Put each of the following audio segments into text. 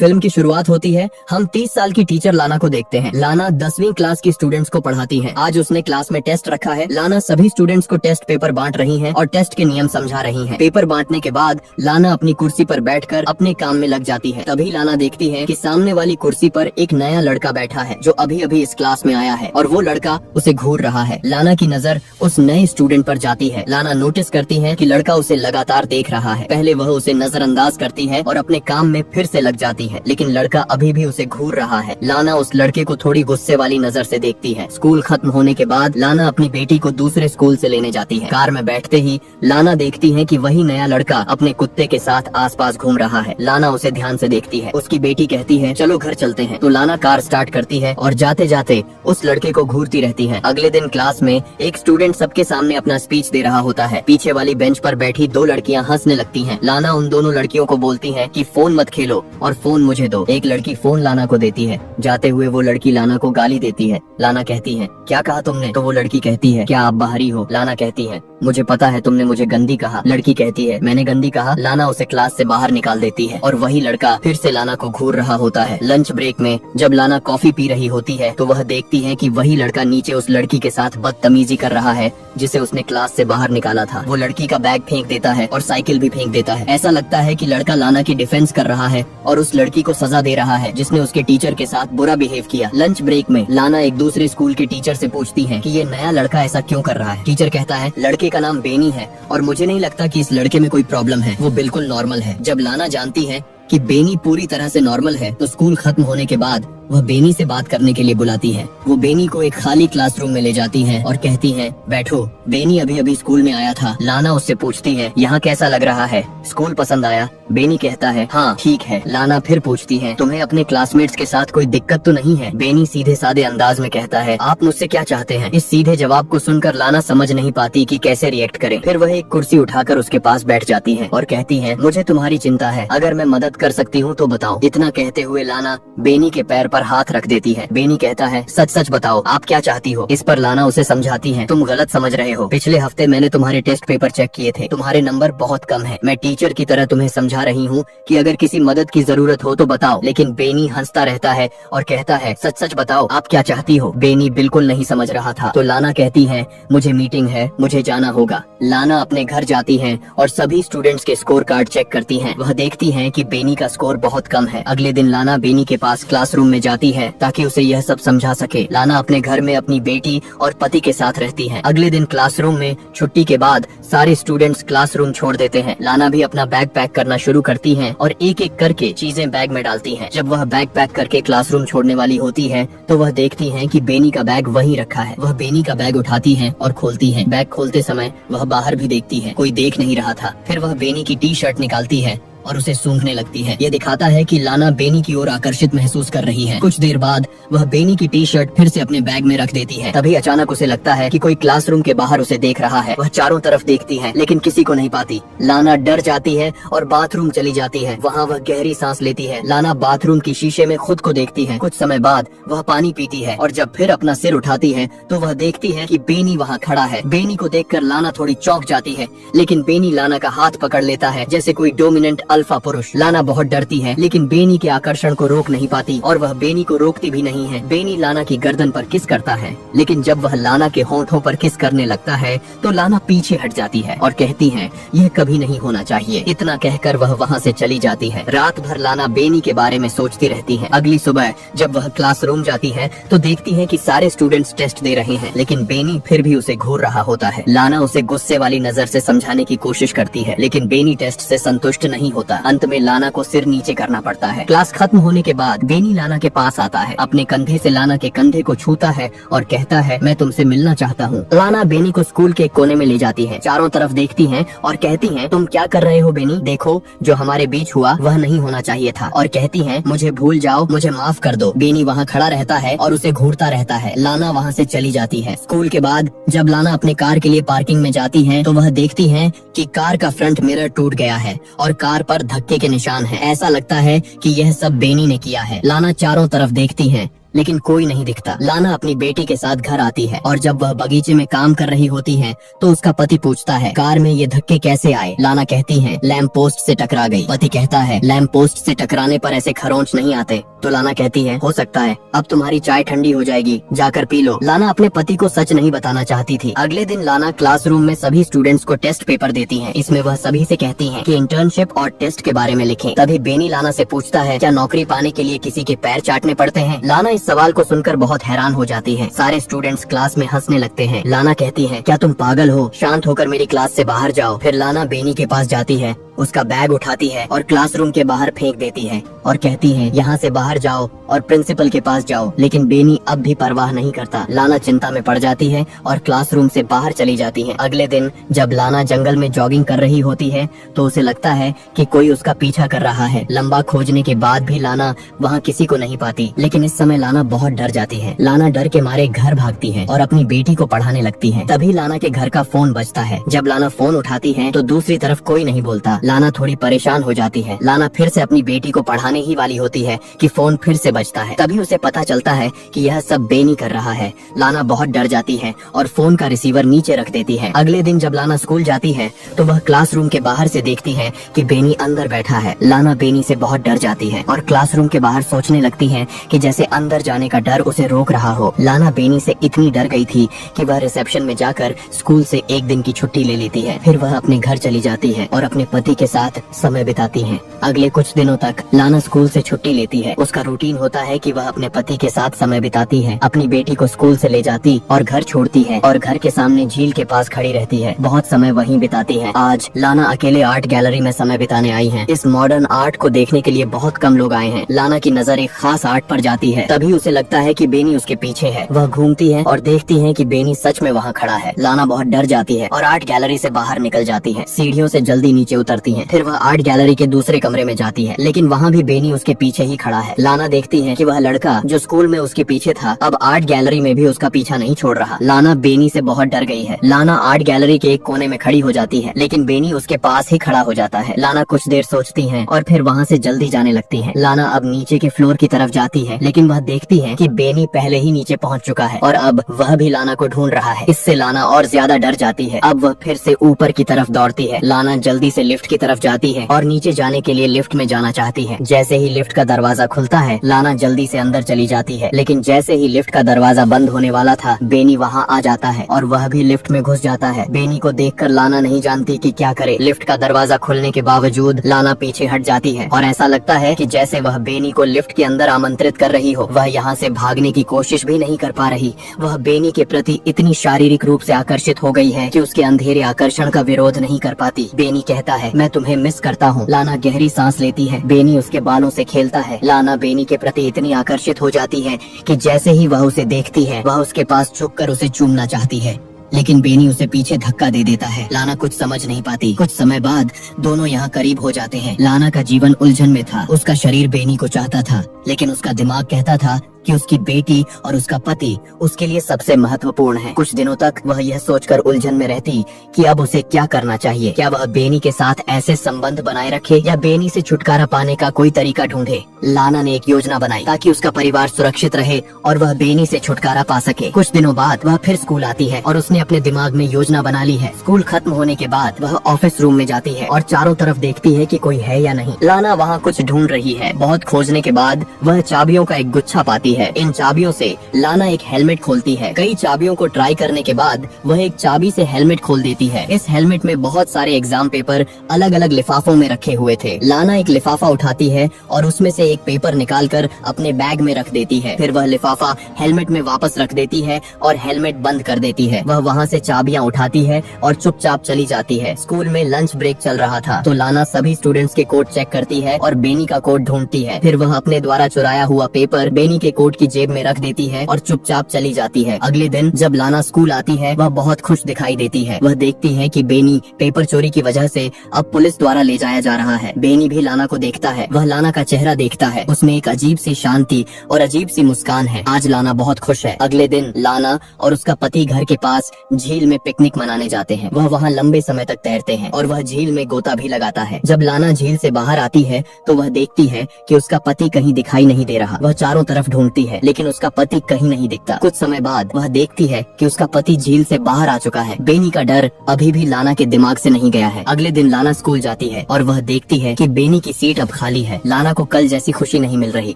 Film की शुरुआत होती है। हम 30 साल की टीचर लाना को देखते हैं। लाना 10वीं क्लास की स्टूडेंट्स को पढ़ाती है। आज उसने क्लास में टेस्ट रखा है। लाना सभी स्टूडेंट्स को टेस्ट पेपर बांट रही है और टेस्ट के नियम समझा रही है। पेपर बांटने के बाद लाना अपनी कुर्सी पर बैठकर अपने काम में लग जाती है। तभी लाना देखती है कि सामने वाली कुर्सी पर एक नया लड़का बैठा है जो अभी अभी इस क्लास में आया है और वो लड़का उसे घूर रहा है। लाना की नजर उस नए स्टूडेंट पर जाती है। लाना नोटिस करती है कि लड़का उसे लगातार देख रहा है। पहले वह उसे नजरअंदाज करती है और अपने काम में फिर से लग जाती है, लेकिन लड़का अभी भी उसे घूर रहा है। लाना उस लड़के को थोड़ी गुस्से वाली नजर से देखती है। स्कूल खत्म होने के बाद लाना अपनी बेटी को दूसरे स्कूल से लेने जाती है। कार में बैठते ही लाना देखती है कि वही नया लड़का अपने कुत्ते के साथ आसपास घूम रहा है। लाना उसे ध्यान से देखती है। उसकी बेटी कहती है चलो घर चलते हैं, तो लाना कार स्टार्ट करती है और जाते जाते उस लड़के को घूरती रहती है। अगले दिन क्लास में एक स्टूडेंट सबके सामने अपना स्पीच दे रहा होता है। पीछे वाली बेंच पर बैठी दो लड़कियां हंसने लगती हैं। लाना उन दोनों लड़कियों को बोलती है कि फोन मत खेलो और फोन मुझे दो। एक लड़की फोन लाना को देती है। जाते हुए वो लड़की लाना को गाली देती है। लाना कहती है क्या कहा तुमने? तो वो लड़की कहती है क्या आप बाहरी हो? लाना कहती है मुझे पता है तुमने मुझे गंदी कहा। लड़की कहती है मैंने गंदी कहा? लाना उसे क्लास से बाहर निकाल देती है और वही लड़का फिर से लाना को घूर रहा होता है। लंच ब्रेक में जब लाना कॉफी पी रही होती है तो वह देखती है कि वही लड़का नीचे उस लड़की के साथ बदतमीजी कर रहा है जिसे उसने क्लास से बाहर निकाला था। वो लड़की का बैग फेंक देता है और साइकिल भी फेंक देता है। ऐसा लगता है कि लड़का लाना की डिफेंस कर रहा है और उस लड़की को सजा दे रहा है जिसने उसके टीचर के साथ बुरा बिहेव किया। लंच ब्रेक में लाना एक दूसरे स्कूल के टीचर से पूछती है कि ये नया लड़का ऐसा क्यों कर रहा है। टीचर कहता है लड़के का नाम बेनी है और मुझे नहीं लगता कि इस लड़के में कोई प्रॉब्लम है, वो बिल्कुल नॉर्मल है। जब लाना जानती है कि बेनी पूरी तरह से नॉर्मल है तो स्कूल खत्म होने के बाद वह बेनी से बात करने के लिए बुलाती है। वो बेनी को एक खाली क्लासरूम में ले जाती है और कहती है बैठो। बेनी अभी अभी स्कूल में आया था। लाना उससे पूछती है यहाँ कैसा लग रहा है? स्कूल पसंद आया? बेनी कहता है हाँ ठीक है। लाना फिर पूछती है तुम्हें अपने क्लासमेट्स के साथ कोई दिक्कत तो नहीं है? बेनी सीधे साधे अंदाज में कहता है आप मुझसे क्या चाहते हैं? इस सीधे जवाब को सुनकर लाना समझ नहीं पाती कि कैसे रिएक्ट करे। फिर वह एक कुर्सी उठाकर उसके पास बैठ जाती है और कहती है मुझे तुम्हारी चिंता है, अगर मैं मदद कर सकती हूँ तो बताओ। इतना कहते हुए लाना बेनी के पैर पर हाथ रख देती है। बेनी कहता है सच सच बताओ आप क्या चाहती हो? इस पर लाना उसे समझाती है तुम गलत समझ रहे हो। पिछले हफ्ते मैंने तुम्हारे टेस्ट पेपर चेक किए थे, तुम्हारे नंबर बहुत कम है। मैं टीचर की तरह तुम्हें समझा रही हूँ कि अगर किसी मदद की जरूरत हो तो बताओ। लेकिन बेनी हंसता रहता है और कहता है सच सच बताओ आप क्या चाहती हो? बेनी बिल्कुल नहीं समझ रहा था। तो लाना कहती है मुझे मीटिंग है, मुझे जाना होगा। लाना अपने घर जाती है और सभी स्टूडेंट्स के स्कोर कार्ड चेक करती है। वह देखती है कि बेनी का स्कोर बहुत कम है। अगले दिन लाना बेनी के पास क्लासरूम में जाती है ताकि उसे यह सब समझा सके। लाना अपने घर में अपनी बेटी और पति के साथ रहती है। अगले दिन क्लासरूम में छुट्टी के बाद सारे स्टूडेंट्स क्लासरूम छोड़ देते हैं। लाना भी अपना बैग पैक करना शुरू करती है और एक एक करके चीजें बैग में डालती है। जब वह बैग पैक करके क्लासरूम छोड़ने वाली होती है तो वह देखती है कि बेनी का बैग वहीं रखा है। वह बेनी का बैग उठाती है और खोलती है। बैग खोलते समय वह बाहर भी देखती है, कोई देख नहीं रहा था। फिर वह बेनी की टी शर्ट निकालती है और उसे सूंघने लगती है। ये दिखाता है कि लाना बेनी की ओर आकर्षित महसूस कर रही है। कुछ देर बाद वह बेनी की टी शर्ट फिर से अपने बैग में रख देती है। तभी अचानक उसे लगता है कि कोई क्लासरूम के बाहर उसे देख रहा है। वह चारों तरफ देखती है लेकिन किसी को नहीं पाती। लाना डर जाती है और बाथरूम चली जाती है। वहाँ वह गहरी सांस लेती है। लाना बाथरूम की शीशे में खुद को देखती है। कुछ समय बाद वह पानी पीती है और जब फिर अपना सिर उठाती है तो वह देखती है कि बेनी वहाँ खड़ा है। बेनी को देखकर लाना थोड़ी चौंक जाती है, लेकिन बेनी लाना का हाथ पकड़ लेता है जैसे कोई डोमिनेंट अल्फा पुरुष। लाना बहुत डरती है लेकिन बेनी के आकर्षण को रोक नहीं पाती और वह बेनी को रोकती भी नहीं है। बेनी लाना की गर्दन पर किस करता है, लेकिन जब वह लाना के होंठों पर किस करने लगता है तो लाना पीछे हट जाती है और कहती है यह कभी नहीं होना चाहिए। इतना कहकर वह वहाँ से चली जाती है। रात भर लाना बेनी के बारे में सोचती रहती है। अगली सुबह जब वह क्लासरूम जाती है तो देखती है कि सारे स्टूडेंट्स टेस्ट दे रहे हैं, लेकिन बेनी फिर भी उसे घूर रहा होता है। लाना उसे गुस्से वाली नजर से समझाने की कोशिश करती है, लेकिन बेनी टेस्ट से संतुष्ट नहीं होता। अंत में लाना को सिर नीचे करना पड़ता है। क्लास खत्म होने के बाद बेनी लाना के पास आता है, अपने कंधे से लाना के कंधे को छूता है और कहता है मैं तुमसे मिलना चाहता हूँ। लाना बेनी को स्कूल के कोने में ले जाती है। चारों तरफ देखती है और कहती है तुम क्या कर रहे हो बेनी? देखो जो हमारे बीच हुआ वह नहीं होना चाहिए था। और कहती है मुझे भूल जाओ, मुझे माफ कर दो। बेनी वहाँ खड़ा रहता है और उसे घूरता रहता है। लाना वहाँ से चली जाती है। स्कूल के बाद जब लाना अपने कार के लिए पार्किंग में जाती है तो वह देखती है कि कार का फ्रंट मिरर टूट गया है और कार पर धक्के के निशान है। ऐसा लगता है कि यह सब बेनी ने किया है। लाना चारों तरफ देखती है लेकिन कोई नहीं दिखता। लाना अपनी बेटी के साथ घर आती है और जब वह बगीचे में काम कर रही होती है तो उसका पति पूछता है, कार में ये धक्के कैसे आए? लाना कहती है, लैंप पोस्ट से टकरा गई। पति कहता है, लैंप पोस्ट से टकराने पर ऐसे खरोंच नहीं आते। तो लाना कहती है, हो सकता है, अब तुम्हारी चाय ठंडी हो जाएगी, जाकर पी लो। लाना अपने पति को सच नहीं बताना चाहती थी। अगले दिन लाना क्लासरूम में सभी स्टूडेंट्स को टेस्ट पेपर देती है। इसमें वह सभी से कहती है कि इंटर्नशिप और टेस्ट के बारे में लिखें। तभी बेनी लाना से पूछता है, क्या नौकरी पाने के लिए किसी के पैर चाटने पड़ते हैं? लाना इस सवाल को सुनकर बहुत हैरान हो जाती है। सारे स्टूडेंट्स क्लास में हंसने लगते हैं। लाना कहती है, क्या तुम पागल हो? शांत होकर मेरी क्लास से बाहर जाओ। फिर लाना बेनी के पास जाती है, उसका बैग उठाती है और क्लासरूम के बाहर फेंक देती है और कहती है, यहाँ से बाहर जाओ और प्रिंसिपल के पास जाओ। लेकिन बेनी अब भी परवाह नहीं करता। लाना चिंता में पड़ जाती है और क्लासरूम से बाहर चली जाती है। अगले दिन जब लाना जंगल में जॉगिंग कर रही होती है तो उसे लगता है कि कोई उसका पीछा कर रहा है। लंबा खोजने के बाद भी लाना वहाँ किसी को नहीं पाती। लेकिन इस समय लाना बहुत डर जाती है। लाना डर के मारे घर भागती है और अपनी बेटी को पढ़ाने लगती है। तभी लाना के घर का फोन बजता है। जब लाना फोन उठाती है तो दूसरी तरफ कोई नहीं बोलता। लाना थोड़ी परेशान हो जाती है। लाना फिर से अपनी बेटी को पढ़ाने ही वाली होती है कि फोन फिर से बजता है। तभी उसे पता चलता है कि यह सब बेनी कर रहा है। लाना बहुत डर जाती है और फोन का रिसीवर नीचे रख देती है। अगले दिन जब लाना स्कूल जाती है तो वह क्लासरूम के बाहर से देखती है कि बेनी अंदर बैठा है। लाना बेनी से बहुत डर जाती है और क्लासरूम के बाहर सोचने लगती है कि जैसे अंदर जाने का डर उसे रोक रहा हो। लाना बेनी से इतनी डर गई थी कि वह रिसेप्शन में जाकर स्कूल से एक दिन की छुट्टी ले लेती है। फिर वह अपने घर चली जाती है और अपने पति के साथ समय बिताती है। अगले कुछ दिनों तक लाना स्कूल से छुट्टी लेती है। उसका रूटीन होता है कि वह अपने पति के साथ समय बिताती है, अपनी बेटी को स्कूल से ले जाती और घर छोड़ती है और घर के सामने झील के पास खड़ी रहती है। बहुत समय वहीं बिताती है। आज लाना अकेले आर्ट गैलरी में समय बिताने आई है। इस मॉडर्न आर्ट को देखने के लिए बहुत कम लोग आए हैं। लाना की नजर एक खास आर्ट पर जाती है। तभी उसे लगता है कि बेनी उसके पीछे है। वह घूमती है और देखती है कि बेनी सच में वहाँ खड़ा है। लाना बहुत डर जाती है और आर्ट गैलरी से बाहर निकल जाती है। सीढ़ियों से जल्दी नीचे उतरती है। फिर वह आर्ट गैलरी के दूसरे कमरे में जाती है, लेकिन वहाँ भी बेनी उसके पीछे ही खड़ा है। लाना देखती है कि वह लड़का जो स्कूल में उसके पीछे था अब आर्ट गैलरी में भी उसका पीछा नहीं छोड़ रहा। लाना बेनी से बहुत डर गई है। लाना आर्ट गैलरी के एक कोने में खड़ी हो जाती है, लेकिन बेनी उसके पास ही खड़ा हो जाता है। लाना कुछ देर सोचती है और फिर वहाँ से जल्दी जाने लगती है। लाना अब नीचे के फ्लोर की तरफ जाती है, लेकिन वह देखती है कि बेनी पहले ही नीचे पहुँच चुका है और अब वह भी लाना को ढूंढ रहा है। इससे लाना और ज्यादा डर जाती है। अब वह फिर से ऊपर की तरफ दौड़ती है। लाना जल्दी से लिफ्ट की तरफ जाती है और नीचे जाने के लिए लिफ्ट में जाना चाहती है। जैसे ही लिफ्ट का दरवाजा खुलता है लाना जल्दी से अंदर चली जाती है, लेकिन जैसे ही लिफ्ट का दरवाजा बंद होने वाला था बेनी वहाँ आ जाता है और वह भी लिफ्ट में घुस जाता है। बेनी को देखकर लाना नहीं जानती कि क्या करे। लिफ्ट का दरवाजा खुलने के बावजूद लाना पीछे हट जाती है और ऐसा लगता है कि जैसे वह बेनी को लिफ्ट के अंदर आमंत्रित कर रही हो। वह यहाँ से भागने की कोशिश भी नहीं कर पा रही। वह बेनी के प्रति इतनी शारीरिक रूप से आकर्षित हो गई है कि उसके अंधेरे आकर्षण का विरोध नहीं कर पाती। बेनी कहता है, मैं तुम्हें मिस करता हूँ। लाना गहरी सांस लेती है। बेनी उसके बालों से खेलता है। लाना बेनी के प्रति इतनी आकर्षित हो जाती है कि जैसे ही वह उसे देखती है वह उसके पास झुककर उसे चूमना चाहती है, लेकिन बेनी उसे पीछे धक्का दे देता है। लाना कुछ समझ नहीं पाती। कुछ समय बाद दोनों यहाँ करीब हो जाते हैं। लाना का जीवन उलझन में था। उसका शरीर बेनी को चाहता था, लेकिन उसका दिमाग कहता था कि उसकी बेटी और उसका पति उसके लिए सबसे महत्वपूर्ण है। कुछ दिनों तक वह यह सोचकर उलझन में रहती कि अब उसे क्या करना चाहिए। क्या वह बेनी के साथ ऐसे संबंध बनाए रखे या बेनी से छुटकारा पाने का कोई तरीका ढूंढे। लाना ने एक योजना बनाई ताकि उसका परिवार सुरक्षित रहे और वह बेनी से छुटकारा पा सके। कुछ दिनों बाद वह फिर स्कूल आती है और उसने अपने दिमाग में योजना बना ली है। स्कूल खत्म होने के बाद वह ऑफिस रूम में जाती है और चारों तरफ देखती है कि कोई है या नहीं। लाना वहाँ कुछ ढूंढ रही है। बहुत खोजने के बाद वह चाबियों का एक गुच्छा पाती है। इन चाबियों से लाना एक हेलमेट खोलती है। कई चाबियों को ट्राई करने के बाद वह एक चाबी से हेलमेट खोल देती है। इस हेलमेट में बहुत सारे एग्जाम पेपर अलग अलग लिफाफों में रखे हुए थे। लाना एक लिफाफा उठाती है और उसमें से एक पेपर निकालकर अपने बैग में रख देती है। फिर वह लिफाफा हेलमेट में वापस रख देती है और हेलमेट बंद कर देती है। वह वहाँ से चाबियाँ उठाती है और चुपचाप चली जाती है। स्कूल में लंच ब्रेक चल रहा था तो लाना सभी स्टूडेंट्स के कोट चेक करती है और बेनी का कोट ढूंढती है। फिर वह अपने द्वारा चुराया हुआ पेपर बेनी के कोट की जेब में रख देती है और चुपचाप चली जाती है। अगले दिन जब लाना स्कूल आती है वह बहुत खुश दिखाई देती है। वह देखती है कि बेनी पेपर चोरी की वजह से अब पुलिस द्वारा ले जाया जा रहा है। बेनी भी लाना को देखता है। वह लाना का चेहरा देखता है। उसमें एक अजीब सी शांति और अजीब सी मुस्कान है। आज लाना बहुत खुश है। अगले दिन लाना और उसका पति घर के पास झील में पिकनिक मनाने जाते हैं। वह वहाँ लंबे समय तक तैरते हैं और वह झील में गोता भी लगाता है। जब लाना झील से बाहर आती है तो वह देखती है कि उसका पति कहीं दिखाई नहीं दे रहा। वह चारों तरफ ढूंढती ढूंढती है लेकिन उसका पति कहीं नहीं दिखता। कुछ समय बाद वह देखती है कि उसका पति झील से बाहर आ चुका है। बेनी का डर अभी भी लाना के दिमाग से नहीं गया है। अगले दिन लाना स्कूल जाती है और वह देखती है कि बेनी की सीट अब खाली है। लाना को कल जैसी खुशी नहीं मिल रही,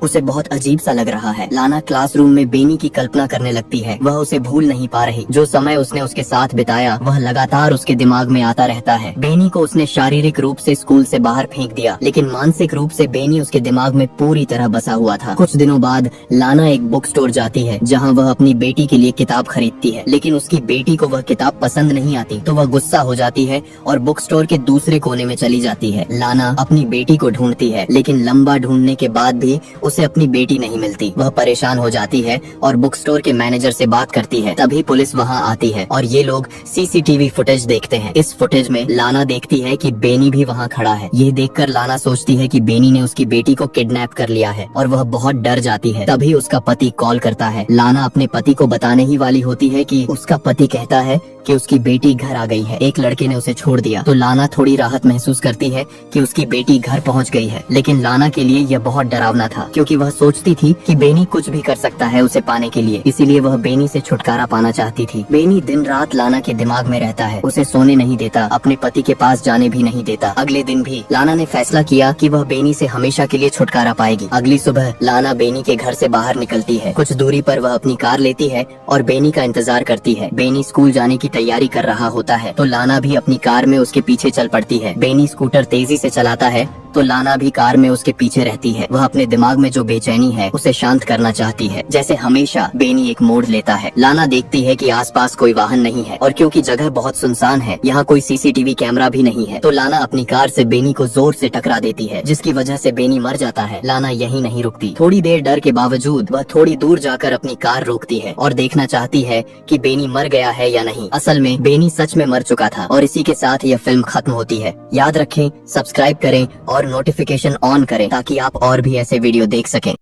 उसे बहुत अजीब सा लग रहा है। लाना क्लासरूम में बेनी की कल्पना करने लगती है। वह उसे भूल नहीं पा रही। जो समय उसने उसके साथ बिताया वह लगातार उसके दिमाग में आता रहता है। बेनी को उसने शारीरिक रूप से स्कूल से बाहर फेंक दिया, लेकिन मानसिक रूप से बेनी उसके दिमाग में पूरी तरह बसा हुआ था। कुछ दिनों बाद लाना एक बुक स्टोर जाती है जहाँ वह अपनी बेटी के लिए किताब खरीदती है, लेकिन उसकी बेटी को वह किताब पसंद नहीं आती तो वह गुस्सा हो जाती है और बुक स्टोर के दूसरे कोने में चली जाती है। लाना अपनी बेटी को ढूंढती है, लेकिन लंबा ढूंढने के बाद भी उसे अपनी बेटी नहीं मिलती। वह परेशान हो जाती है और बुक स्टोर के मैनेजर से बात करती है। तभी पुलिस वहाँ आती है और ये लोग सीसीटीवी फुटेज देखते हैं। इस फुटेज में लाना देखती है कि बेनी भी वहाँ खड़ा है। ये देखकर लाना सोचती है कि बेनी ने उसकी बेटी को किडनैप कर लिया है और वह बहुत डर जाती है। तभी उसका पति कॉल करता है। लाना अपने पति को बताने ही वाली होती है कि उसका पति कहता है कि उसकी बेटी घर आ गई है, एक लड़के ने उसे छोड़ दिया। तो लाना थोड़ी राहत महसूस करती है कि उसकी बेटी घर पहुंच गई है, लेकिन लाना के लिए यह बहुत डरावना था क्योंकि वह सोचती थी कि बेनी कुछ भी कर सकता है उसे पाने के लिए, इसीलिए वह बेनी से छुटकारा पाना चाहती थी। बेनी दिन रात लाना के दिमाग में रहता है, उसे सोने नहीं देता, अपने पति के पास जाने भी नहीं देता। अगले दिन भी लाना ने फैसला किया कि वह बेनी से हमेशा के लिए छुटकारा पाएगी। अगली सुबह लाना बेनी के घर से बाहर निकलती है। कुछ दूरी पर वह अपनी कार लेती है और बेनी का इंतजार करती है। बेनी स्कूल जाने की तैयारी कर रहा होता है तो लाना भी अपनी कार में उसके पीछे चल पड़ती है। बेनी स्कूटर तेजी से चलाता है तो लाना भी कार में उसके पीछे रहती है। वह अपने दिमाग में जो बेचैनी है उसे शांत करना चाहती है। जैसे हमेशा बेनी एक मोड़ लेता है। लाना देखती है कि आसपास कोई वाहन नहीं है और क्योंकि जगह बहुत सुनसान है, यहाँ कोई सीसीटीवी कैमरा भी नहीं है, तो लाना अपनी कार से बेनी को जोर से टकरा देती है, जिसकी वजह से बेनी मर जाता है। लाना यहीं नहीं रुकती। थोड़ी देर डर के बावजूद वह थोड़ी दूर जाकर अपनी कार रोकती है और देखना चाहती है कि बेनी मर गया है या नहीं। असल में बेनी सच में मर चुका था और इसी के साथ यह फिल्म खत्म होती है। याद रखें, सब्सक्राइब करें और नोटिफिकेशन ऑन करें ताकि आप और भी ऐसे वीडियो देख सकें।